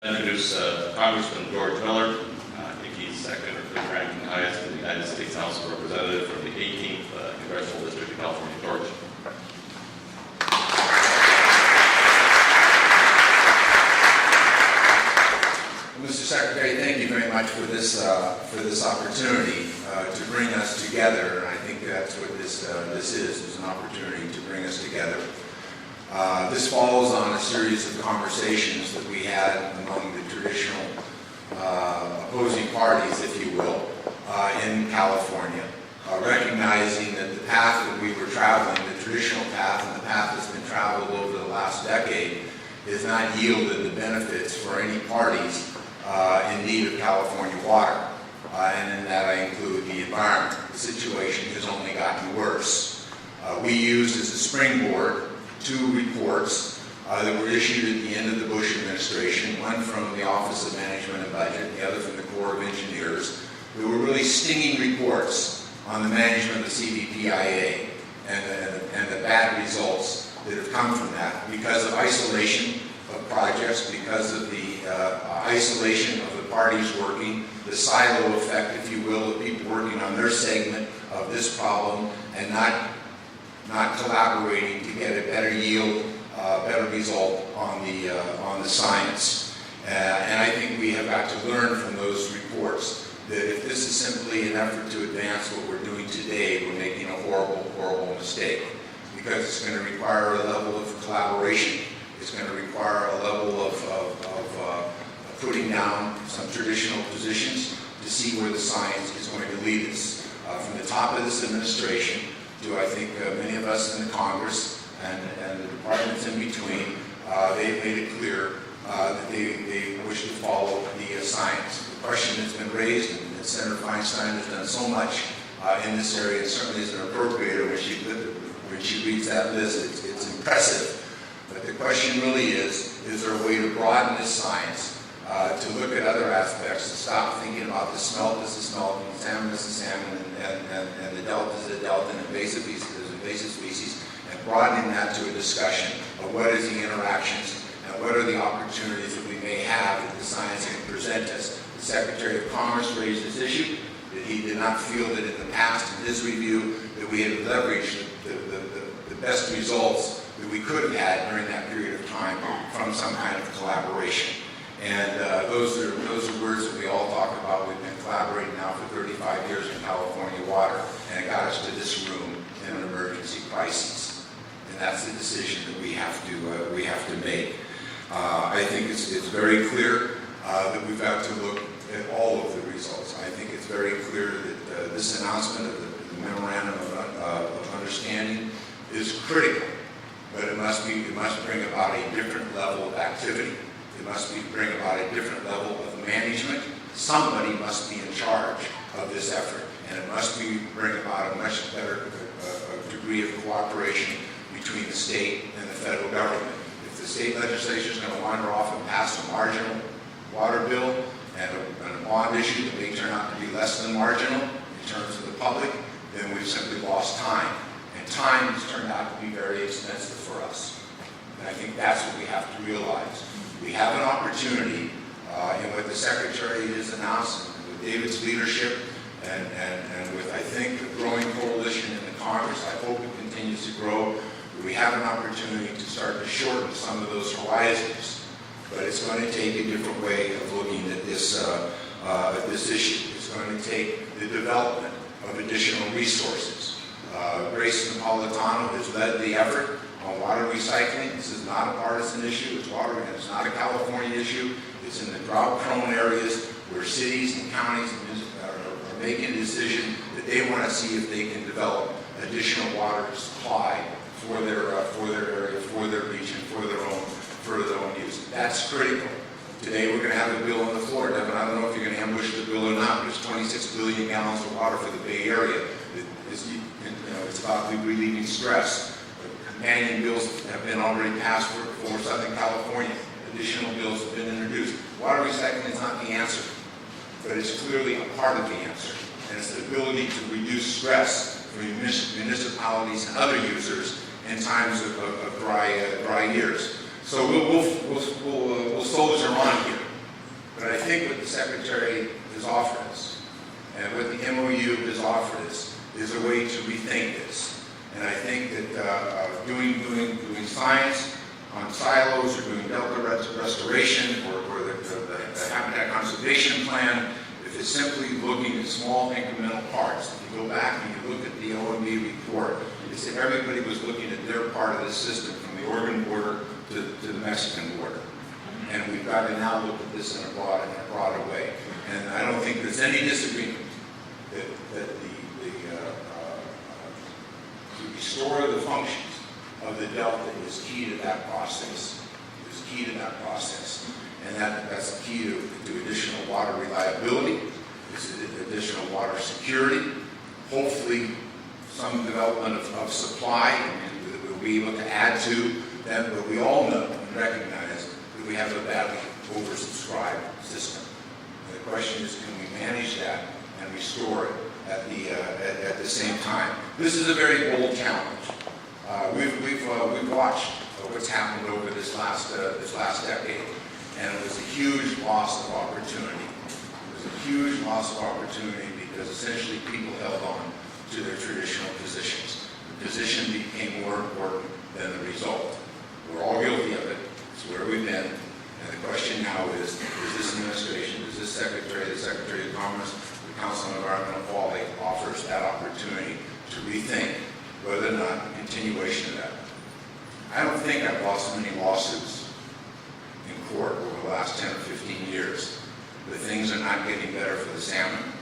Introduce Congressman George Miller. I think he's second or fifth ranking highest in the United States House of Representatives from the 18th Congressional District of California. George. Mr. Secretary, thank you very much for this opportunity to bring us together. I think that's what this is an opportunity to bring us together. This follows on a series of conversations that we had among the traditional opposing parties, if you will, in California, recognizing that the path that we were traveling, the traditional path and the path that's been traveled over the last decade, has not yielded the benefits for any parties in need of California water. And in that I include the environment. The situation has only gotten worse. We used as a springboard two reports that were issued at the end of the Bush administration, one from the Office of Management and Budget, the other from the Corps of Engineers. They were really stinging reports on the management of the CVPIA and the bad results that have come from that because of isolation of projects, because of the isolation of the parties working, the silo effect, if you will, of people working on their segment of this problem and not collaborating to get a better yield, better result on the science. And I think we have got to learn from those reports that if this is simply an effort to advance what we're doing today, we're making a horrible, horrible mistake, because it's going to require a level of collaboration. It's going to require a level of putting down some traditional positions to see where the science is going to lead us. From the top of this administration to, I think, many of us in the Congress and the departments in between, they've made it clear that they wish to follow the science. The question that's been raised, and Senator Feinstein has done so much in this area, and certainly as an appropriator when she reads that list, it's impressive. But the question really is there a way to broaden this science, to look at other aspects, to stop thinking about the smelt as a smelt, and salmon as a salmon, and the delta as a delta, and invasive species, and broadening that to a discussion of what is the interactions and what are the opportunities that we may have that the science can present us. The Secretary of Commerce raised this issue, that he did not feel that in the past, in his review, that we had leveraged the best results that we could have had during that period of time from some kind of collaboration. And those are words that we all talk about. We've been collaborating now for 35 years in California water, and it got us to this room in an emergency crisis. And that's the decision that we have to make. I think it's very clear that we've got to look at all of the results. I think it's very clear that this announcement of the memorandum of understanding is critical, but it must bring about a different level of activity. It must bring about a different level of management. Somebody must be in charge of this effort, and it must bring about a much better degree of cooperation between the state and the federal government. If the state legislature is going to wander off and pass a marginal water bill and a bond issue that may turn out to be less than marginal in terms of the public, then we've simply lost time. And time has turned out to be very expensive for us. And I think that's what we have to realize. We have an opportunity in what the Secretary has announced with David's leadership and with, I think, a growing coalition in the Congress. I hope it continues to grow. We have an opportunity to start to shorten some of those horizons. But it's going to take a different way of looking at this issue. It's going to take the development of additional resources. Grace Napolitano has led the effort on water recycling. This is not a partisan issue. It's water, and it's not a California issue. It's in the drought-prone areas where cities and counties are making a decision that they want to see if they can develop additional water supply for their area, for their region, for their own use. That's critical. Today we're going to have a bill on the floor. Devin, I don't know if you're going to ambush the bill or not, but it's 26 billion gallons of water for the Bay Area. It's about relieving stress. Companion bills have been already passed for Southern California. Additional bills have been introduced. Water recycling is not the answer, but it's clearly a part of the answer. And it's the ability to reduce stress for municipalities and other users in times of dry years. So we'll soldier on here. think what the Secretary has offered us, and what the MOU has offered us, is a way to rethink this. And I think that doing science on silos, or doing delta restoration, or the habitat conservation plan, if it's simply looking at small incremental parts. If you go back and you look at the OMB report, it said everybody was looking at their part of the system, from the Oregon border to the Mexican border. And we've got to now look at this in a broader way. And I don't think there's any disagreement that to restore the functions of the Delta is key to that process. Is key to that process. And that's key to additional water reliability, it's additional water security, hopefully some development of supply, and we'll be able to add to that, but we all know and recognize that we have a badly oversubscribed system. And the question is, can we manage that and restore it at the same time? This is a very bold challenge. We've watched what's happened over this last decade, and it was a huge loss of opportunity. It was a huge loss of opportunity because essentially people held on to their traditional positions. The position became more important than the result. We're all guilty of it. It's where we've been. And the question now is this administration, is this Secretary, the Secretary of Commerce, the Council on Environmental Quality offers that opportunity to rethink whether or not the continuation of that. I don't think I've lost many lawsuits in court over the last 10 or 15 years. But things are not getting better for the salmon.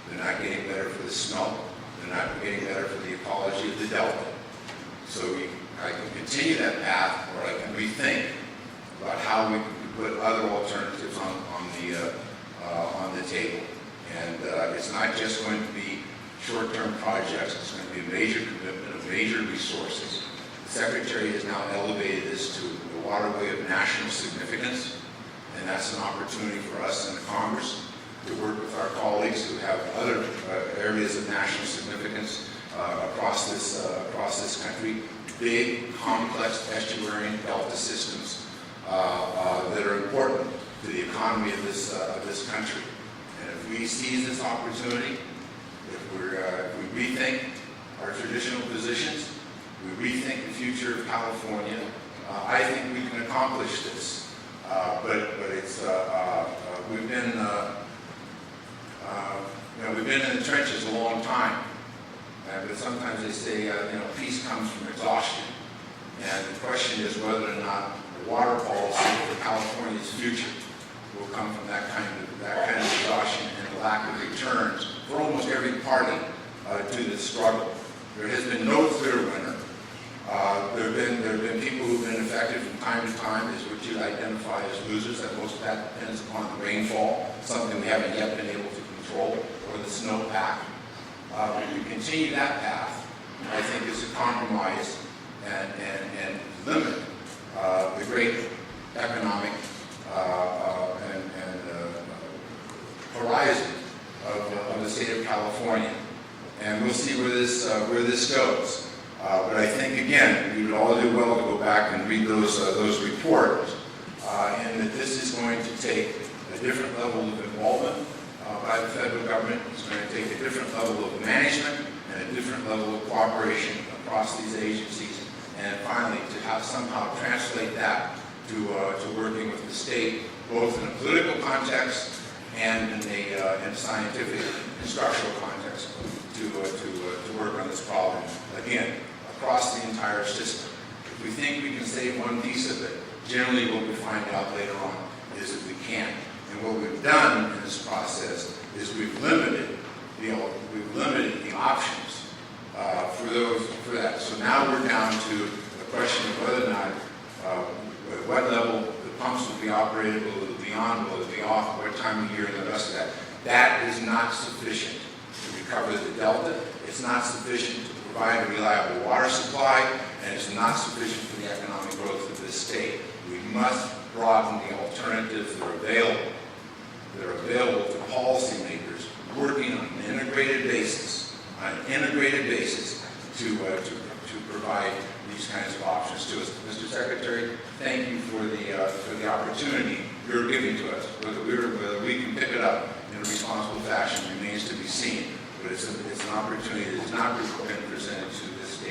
They're not getting better for the smelt. They're not getting better for the ecology of the Delta. So I can continue that path, or I can rethink about how we can put other alternatives on the table. And it's not just going to be short-term projects. It's going to be a major commitment of major resources. The Secretary has now elevated this to the waterway of national significance, and that's an opportunity for us in the Congress to work with our colleagues who have other areas of national significance across this country, big, complex estuarine delta systems that are important to the economy of this country. And if we seize this opportunity, if we rethink our traditional positions, we rethink the future of California, I think we can accomplish this. But it's we've been in the trenches a long time. But sometimes they say, peace comes from exhaustion. And the question is whether or not the water policy for California's future will come from that kind of exhaustion and the lack of returns for almost every party to this struggle. There has been no clear winner. There have been people who have been affected from time to time, as what you identify as losers, and most of that depends upon the rainfall, something we haven't yet been able to control, or the snowpack. If we continue that path, I think it's a compromise and limit the great economic horizon of the state of California. And we'll see where this goes. But I think, again, we would all do well to go back and read those reports, and that this is going to take a different level of involvement by the federal government. It's going to take a different level of management and a different level of cooperation across these agencies, and finally to have somehow translate that to working with the state, both in a political context and in a scientific and structural context, to work on this problem, again, across the entire system. If we think we can save one piece of it, generally what we find out later on is that we can't. And what we've done in this process is we've limited the options for that. So now we're down to the question of whether or not, at what level the pumps will be operated, will it be on, will it be off, what time of year, and the rest of that. That is not sufficient to recover the delta. It's not sufficient to provide a reliable water supply, and it's not sufficient for the economic growth of this state. We must broaden the alternatives that are available to policymakers working on an integrated basis, to provide these kinds of options to us. Mr. Secretary, thank you for the opportunity you're giving to us, whether we can pick it up in a responsible fashion remains to be seen. But it's an opportunity that has not been presented to this